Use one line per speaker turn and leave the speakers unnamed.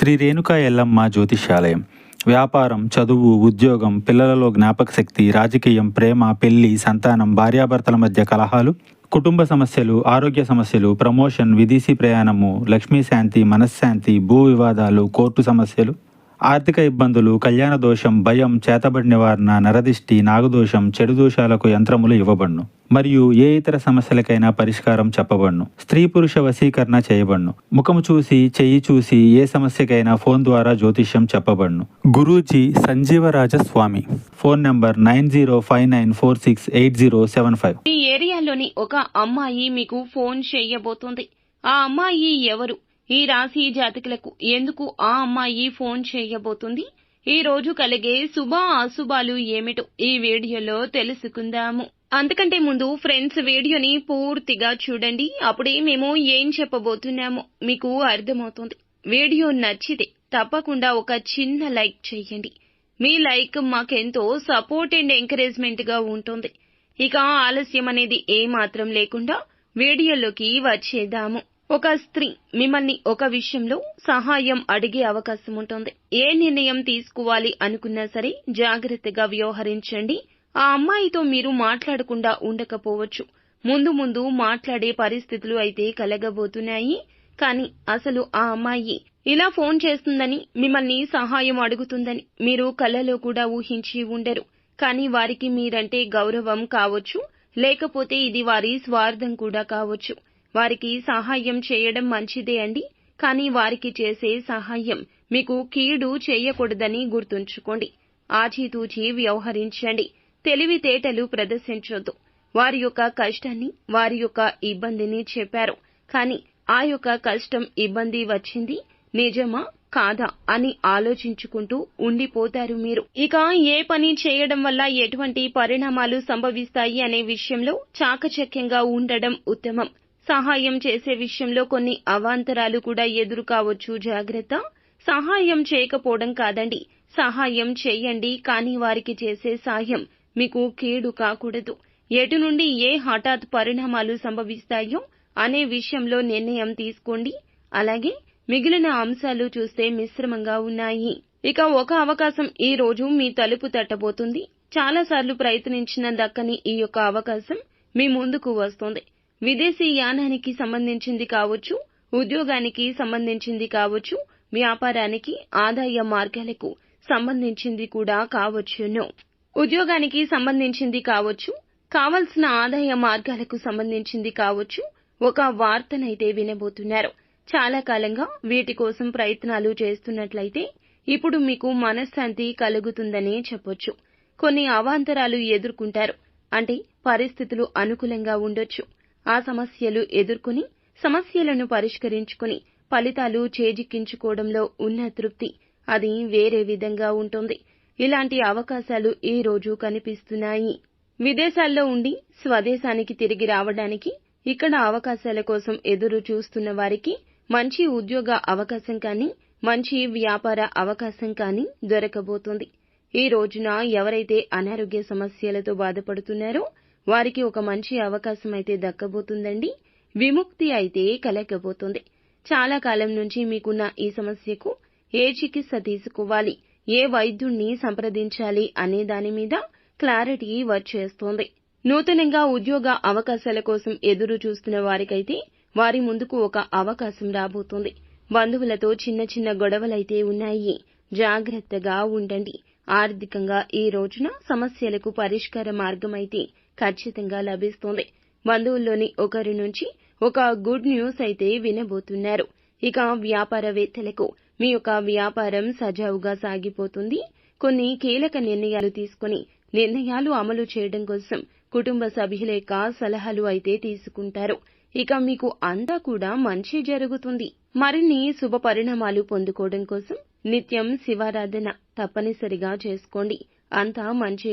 శ్రీ రేణుకా ఎల్లమ్మ జ్యోతిష్యాలయం. వ్యాపారం, చదువు, ఉద్యోగం, పిల్లలలో జ్ఞాపక శక్తి, రాజకీయం, ప్రేమ, పెళ్లి, సంతానం, భార్యాభర్తల మధ్య కలహాలు, కుటుంబ సమస్యలు, ఆరోగ్య సమస్యలు, ప్రమోషన్, విదేశీ ప్రయాణము, లక్ష్మీ శాంతి, మనశ్శాంతి, భూ వివాదాలు, కోర్టు సమస్యలు, ఆర్థిక ఇబ్బందులు, కళ్యాణ దోషం, భయం, చేతబడి నివారణ, నరదిష్టి, నాగదోషం, చెడు దోషాలకు యంత్రములు ఇవ్వబడును. మరియు ఏ ఇతర సమస్యలకైనా పరిష్కారం చెప్పబడును. స్త్రీ పురుష వశీకరణ చేయబడును. ముఖము చూసి, చెయ్యి చూసి ఏ సమస్యకైనా ఫోన్ ద్వారా జ్యోతిష్యం చెప్పబడును. గురూజీ సంజీవరాజ స్వామి. Phone number 9059468075.
ఈ ఏరియాలోని ఒక అమ్మాయి మీకు ఫోన్ చేయబోతుంది. ఆ అమ్మాయి ఎవరు? ఈ రాశి జాతకులకు ఎందుకు ఆ అమ్మాయి ఫోన్ చేయబోతుంది? ఈ రోజు కలిగే శుభ అశుభాలు ఏమిటో ఈ వీడియోలో తెలుసుకుందాము. అంతకంటే ముందు ఫ్రెండ్స్, వీడియోని పూర్తిగా చూడండి. అప్పుడే మేము ఏం చెప్పబోతున్నామో మీకు అర్థమవుతుంది. వీడియో నచ్చితే తప్పకుండా ఒక చిన్న లైక్ చేయండి. మీ లైక్ మాకెంతో సపోర్ట్ అండ్ ఎంకరేజ్మెంట్ గా ఉంటుంది. ఇక ఆలస్యం అనేది ఏమాత్రం లేకుండా వీడియోలోకి వచ్చేద్దాము. ఒక స్త్రీ మిమ్మల్ని ఒక విషయంలో సహాయం అడిగే అవకాశం ఉంటుంది. ఏ నిర్ణయం తీసుకోవాలి అనుకున్నా సరే జాగ్రత్తగా వ్యవహరించండి. ఆ అమ్మాయితో మీరు మాట్లాడకుండా ఉండకపోవచ్చు. ముందు మాట్లాడే పరిస్థితులు అయితే కలగబోతున్నాయి. కానీ అసలు ఆ అమ్మాయి ఇలా ఫోన్ చేస్తుందని, మిమ్మల్ని సహాయం అడుగుతుందని మీరు కలలో కూడా ఊహించి ఉండరు. కానీ వారికి మీరంటే గౌరవం కావచ్చు, లేకపోతే ఇది వారి స్వార్థం కూడా కావచ్చు. వారికి సహాయం చేయడం మంచిదే అండి. కానీ వారికి చేసే సహాయం మీకు కీడు చేయకూడదని గుర్తుంచుకోండి. ఆచితూచి వ్యవహరించండి. తెలివితేటలు ప్రదర్శించొద్దు. వారి యొక్క కష్టాన్ని, వారి యొక్క ఇబ్బందిని చెప్పారు. కానీ ఆ యొక్క కష్టం, ఇబ్బంది వచ్చింది నిజమా కాదా అని ఆలోచించుకుంటూ ఉండిపోతారు మీరు. ఇక ఏ పని చేయడం వల్ల ఎటువంటి పరిణామాలు సంభవిస్తాయి అనే విషయంలో చాకచక్యంగా ఉండడం ఉత్తమం. సహాయం చేసే విషయంలో కొన్ని అవాంతరాలు కూడా ఎదురు కావచ్చు, జాగ్రత్త. సహాయం చేయకపోవడం కాదండి, సహాయం చేయండి. కానీ వారికి చేసే సాయం మీకు కీడు కాకూడదు. ఎటు నుండి ఏ హఠాత్ పరిణామాలు సంభవిస్తాయో అనే విషయంలో నిర్ణయం తీసుకోండి. అలాగే మిగిలిన అంశాలు చూస్తే మిశ్రమంగా ఉన్నాయి. ఇక ఒక అవకాశం ఈ రోజు మీ తలుపు తట్టబోతుంది. చాలాసార్లు ప్రయత్నించిన దక్కని ఈ యొక్క అవకాశం మీ ముందుకు వస్తుంది. విదేశీ యానానికి సంబంధించింది కావచ్చు, ఉద్యోగానికి సంబంధించింది కావచ్చు, వ్యాపారానికి, ఆదాయ మార్గాలకు సంబంధించింది కూడా కావచ్చును. ఉద్యోగానికి సంబంధించింది కావచ్చు, కావలసిన ఆదాయ మార్గాలకు సంబంధించింది కావచ్చు. ఒక వార్తనైతే వినబోతున్నారు. చాలా కాలంగా వీటి కోసం ప్రయత్నాలు చేస్తున్నట్లయితే ఇప్పుడు మీకు మనశ్శాంతి కలుగుతుందనే చెప్పొచ్చు. కొన్ని అవాంతరాలు ఎదుర్కొంటారు. అంటే పరిస్థితులు అనుకూలంగా ఉండొచ్చు. ఆ సమస్యలు ఎదుర్కొని, సమస్యలను పరిష్కరించుకుని ఫలితాలు చేజిక్కించుకోవడంలో ఉన్న తృప్తి అది వేరే విధంగా ఉంటుంది. ఇలాంటి అవకాశాలు ఈ రోజు కనిపిస్తున్నాయి. విదేశాల్లో ఉండి స్వదేశానికి తిరిగి రావడానికి, ఇక్కడ అవకాశాల కోసం ఎదురు చూస్తున్న వారికి మంచి ఉద్యోగ అవకాశం కానీ, మంచి వ్యాపార అవకాశం కానీ దొరకబోతుంది. ఈ రోజున ఎవరైతే అనారోగ్య సమస్యలతో బాధపడుతున్నారో వారికి ఒక మంచి అవకాశం అయితే దక్కబోతుందండి. విముక్తి అయితే కలగబోతుంది. చాలా కాలం నుంచి మీకున్న ఈ సమస్యకు ఏ చికిత్స తీసుకోవాలి, ఏ వైద్యుణ్ణి సంప్రదించాలి అనే దాని మీద క్లారిటీ వచ్చేస్తోంది. నూతనంగా ఉద్యోగ అవకాశాల కోసం ఎదురు చూస్తున్న వారికైతే వారి ముందుకు ఒక అవకాశం రాబోతుంది. బంధువులతో చిన్న గొడవలైతే ఉన్నాయి. జాగ్రత్తగా ఉండండి. ఆర్థికంగా ఈ రోజున సమస్యలకు పరిష్కార మార్గం అయితే ఖచ్చితంగా లభిస్తుంది. బంధువుల్లోని ఒకరి నుంచి ఒక గుడ్ న్యూస్ అయితే వినబోతున్నారు. ఇక వ్యాపారవేత్తలకు మీ యొక్క వ్యాపారం సజావుగా సాగిపోతుంది. కొన్ని కీలక నిర్ణయాలు తీసుకుని నిర్ణయాలు అమలు చేయడం కోసం కుటుంబ సభ్యుల యొక్క సలహాలు అయితే తీసుకుంటారు. ఇక మీకు అంతా కూడా మంచి జరుగుతుంది. మరిన్ని శుభ పరిణామాలు పొందుకోవడం కోసం నిత్యం శివారాధన తప్పనిసరిగా చేసుకోండి. అంతా మంచి